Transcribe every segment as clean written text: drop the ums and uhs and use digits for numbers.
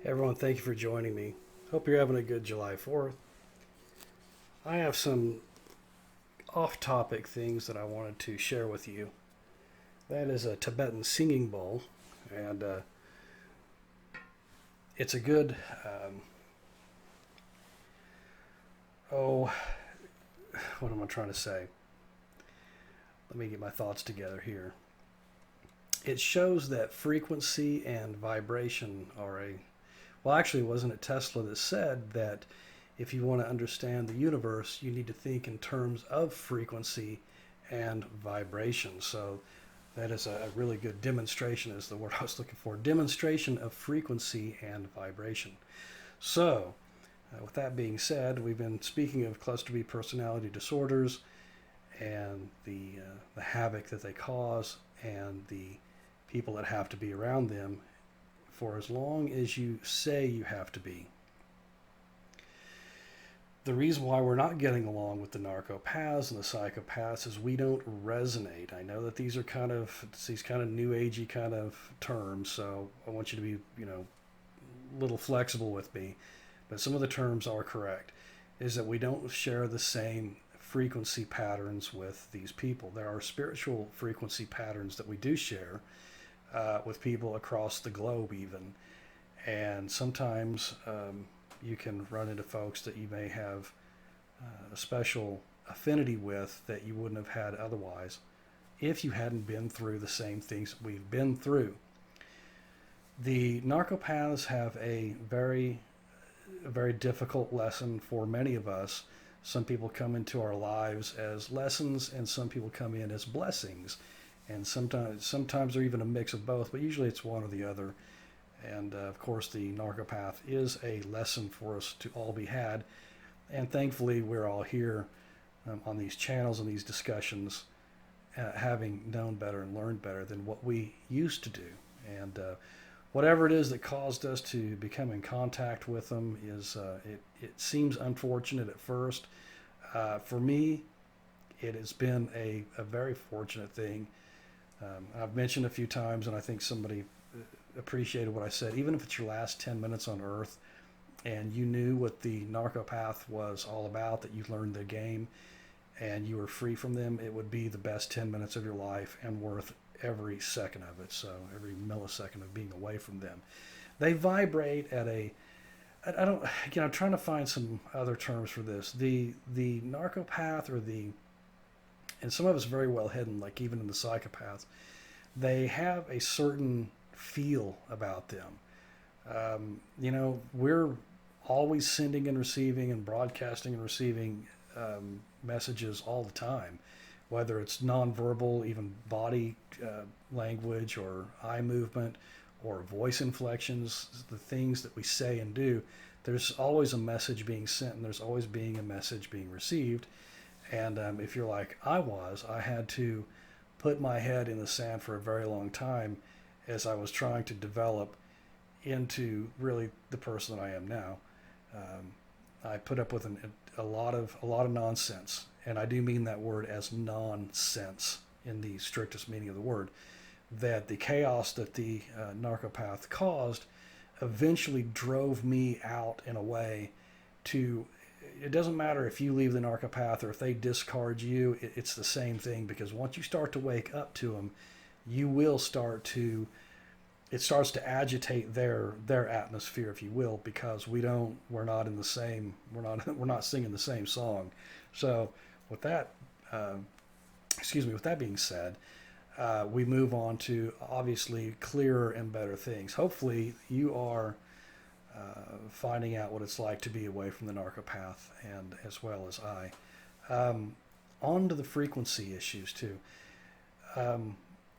Hey everyone, thank you for joining me. Hope you're having a good July 4th. I have some off topic things that I wanted to share with you. That is a Tibetan singing bowl, and it's a good, um, oh, what am I trying to say? Let me get my thoughts together here. It shows that frequency and vibration are well, actually, wasn't it Tesla that said that if you want to understand the universe, you need to think in terms of frequency and vibration? So that is a really good demonstration, is the word I was looking for. Demonstration of frequency and vibration. So, with that being said, we've been speaking of cluster B personality disorders and the havoc that they cause and the people that have to be around them for as long as you say you have to be. The reason why we're not getting along with the narcopaths and the psychopaths is we don't resonate. I know that these are these kind of new agey kind of terms, so I want you to be, a little flexible with me. But some of the terms are correct. Is that we don't share the same frequency patterns with these people. There are spiritual frequency patterns that we do share with people across the globe, even. And sometimes you can run into folks that you may have a special affinity with that you wouldn't have had otherwise if you hadn't been through the same things we've been through. The narcopaths have a very difficult lesson for many of us. Some people come into our lives as lessons, and some people come in as blessings. And sometimes they're even a mix of both, but usually it's one or the other. And of course, the narcopath is a lesson for us to all be had. And thankfully, we're all here on these channels and these discussions, having known better and learned better than what we used to do. And whatever it is that caused us to become in contact with them it seems unfortunate at first. For me, it has been a very fortunate thing. I've mentioned a few times, and I think somebody appreciated what I said. Even if it's your last 10 minutes on Earth and you knew what the narcopath was all about, that you learned the game and you were free from them, it would be the best 10 minutes of your life and worth every second of it. So every millisecond of being away from them. They vibrate at I don't, I'm trying to find some other terms for this. The narcopath and some of it's very well hidden, like even in the psychopath, they have a certain feel about them. We're always sending and receiving and broadcasting and receiving messages all the time, whether it's nonverbal, even body language or eye movement or voice inflections, the things that we say and do. There's always a message being sent, and there's always being a message being received. And if you're like I had to put my head in the sand for a very long time as I was trying to develop into really the person that I am now. I put up with a lot of nonsense, and I do mean that word as nonsense in the strictest meaning of the word. That the chaos that the narcopath caused eventually drove me out in a way to. It doesn't matter if you leave the narcopath or if they discard you. It's the same thing, because once you start to wake up to them, you will start to. It starts to agitate their atmosphere, if you will, because we're not in the same we're not singing the same song. So with that, with that being said, we move on to obviously clearer and better things. Hopefully, you are finding out what it's like to be away from the narcopath, and as well as I. On to the frequency issues too.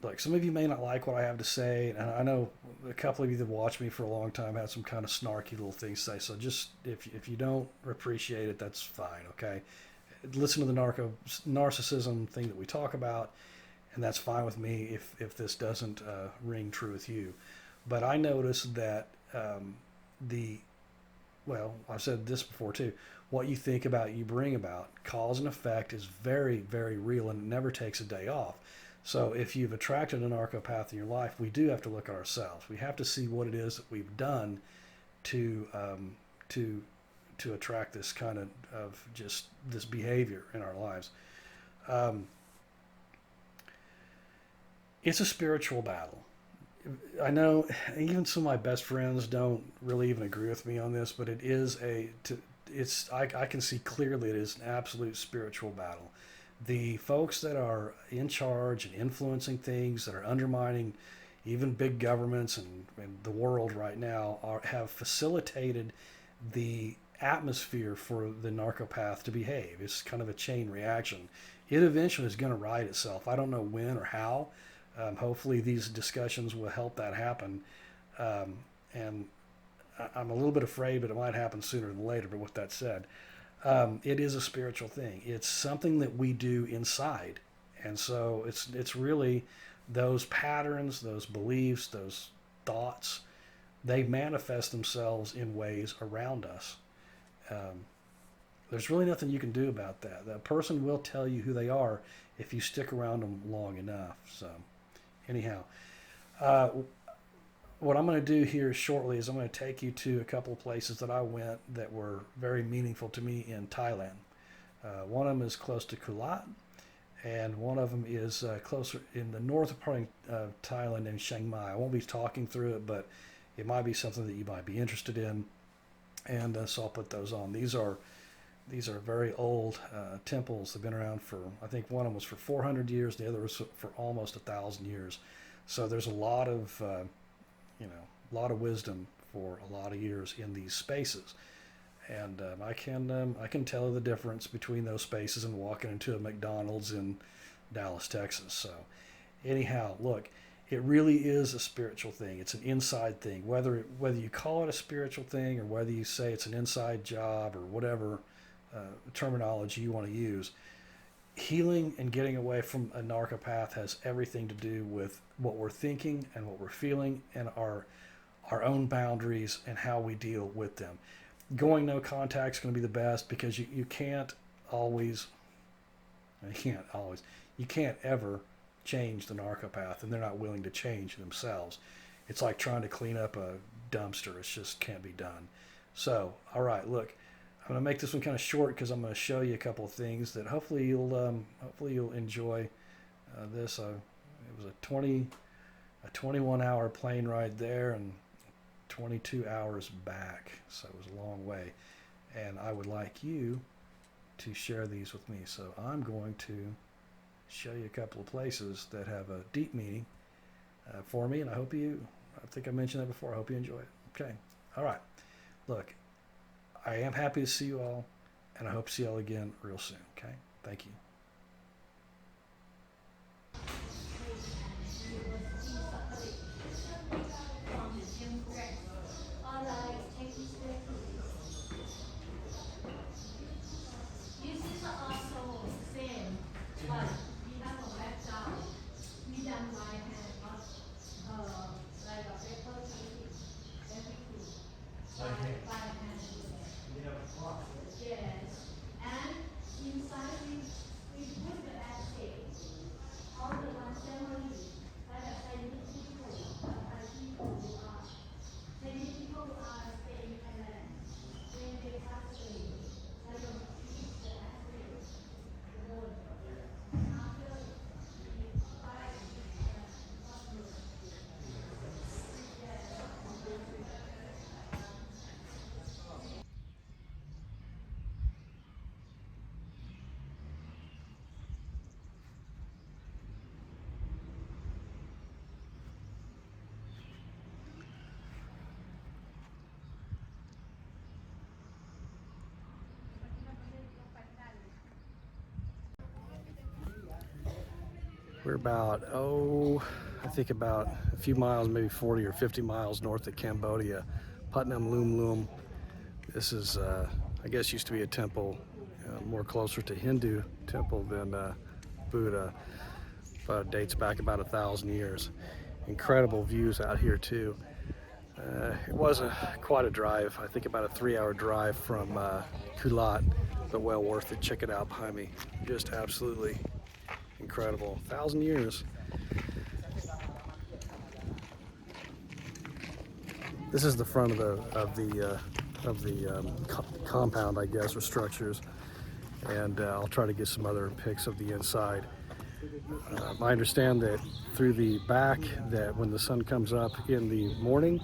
Look, some of you may not like what I have to say, and I know a couple of you that watch me for a long time had some kind of snarky little things to say. So just if you don't appreciate it, that's fine. Okay, listen to the narcissism thing that we talk about, and that's fine with me if this doesn't ring true with you. But I noticed that the I've said this before too. What you think about, you bring about. Cause and effect is very, very real, and it never takes a day off. So if you've attracted a narcopath in your life, we do have to look at ourselves. We have to see what it is that we've done to to to attract this kind of just this behavior in our lives. Um, it's a spiritual battle. I know even some of my best friends don't really even agree with me on this, but it is I can see clearly it is an absolute spiritual battle. The folks that are in charge and influencing things, that are undermining even big governments and the world right now, have facilitated the atmosphere for the narcopath to behave. It's kind of a chain reaction. It eventually is going to right itself. I don't know when or how. Hopefully, these discussions will help that happen. And I'm a little bit afraid, but it might happen sooner than later. But with that said, it is a spiritual thing. It's something that we do inside, and so it's really those patterns, those beliefs, those thoughts. They manifest themselves in ways around us. Um, there's really nothing you can do about that. That person will tell you who they are if you stick around them long enough. So, anyhow, uh, what I'm going to do here shortly is I'm going to take you to a couple of places that I went that were very meaningful to me in Thailand. One of them is close to Kulat, and one of them is closer in the north part of Thailand in Chiang Mai. I won't be talking through it, but it might be something that you might be interested in, and so I'll put those on. These are very old temples. They've been around for, I think one of them was for 400 years, the other was for almost 1,000 years. So there's a lot of a lot of wisdom for a lot of years in these spaces, and I can tell the difference between those spaces and walking into a McDonald's in Dallas, Texas. So, anyhow, look, it really is a spiritual thing. It's an inside thing. Whether you call it a spiritual thing or whether you say it's an inside job or whatever terminology you want to use, healing and getting away from a narcopath has everything to do with what we're thinking and what we're feeling and our own boundaries and how we deal with them. Going no contact is going to be the best because you can't ever change the narcopath, and they're not willing to change themselves. It's like trying to clean up a dumpster. It just can't be done. So, all right, look, I'm going to make this one kind of short because I'm going to show you a couple of things that hopefully you'll enjoy. This it was a 21-hour plane ride there and 22 hours back, so it was a long way. And I would like you to share these with me. So I'm going to show you a couple of places that have a deep meaning for me, and I think I mentioned that before. I hope you enjoy it. Okay. All right. Look, I am happy to see you all, and I hope to see you all again real soon. Okay? Thank you. We're about, I think about a few miles, maybe 40 or 50 miles north of Cambodia, Putnam Lum Lum. This is, I guess, used to be a temple, more closer to Hindu temple than Buddha, but it dates back about 1,000 years. Incredible views out here too. It wasn't quite a drive, I think about a 3-hour drive from Kulat, but well worth it. Check it out behind me. Just absolutely incredible. 1,000 years. This is the front of the compound, I guess, or structures, and I'll try to get some other pics of the inside. I understand that through the back, that when the sun comes up in the morning,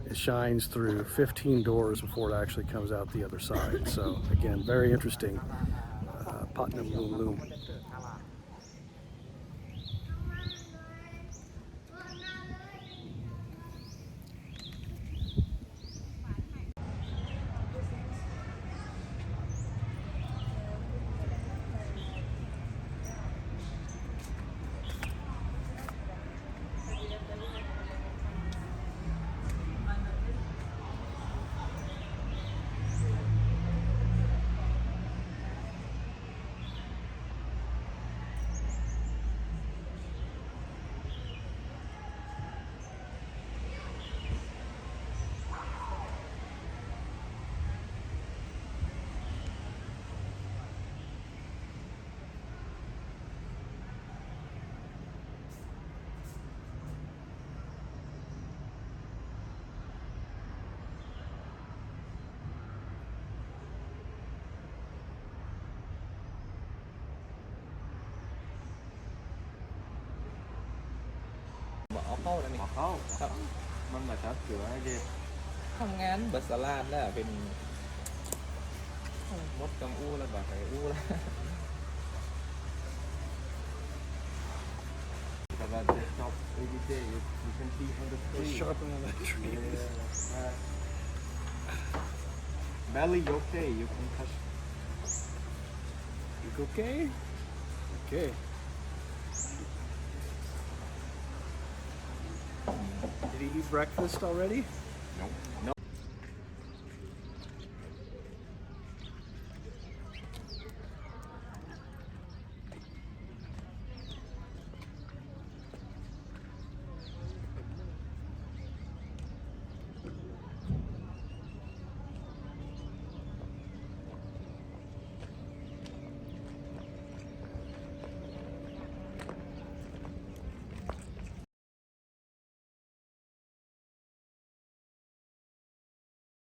it shines through 15 doors before it actually comes out the other side. So again, very interesting. Putnam Loom Loom.เข้าแล้วนี่เข้าครับมันมาชัดเสือไอ้เด็กทำงานบัสลาดแล้วเป็นมดกังอู้แล้วแบบไอ้อู้แล้วแต่ว่าจะชอบ every day you can see on the tree Sharpen on that tree. belly okay you can touch You okay? Okay. Did he eat breakfast already? no no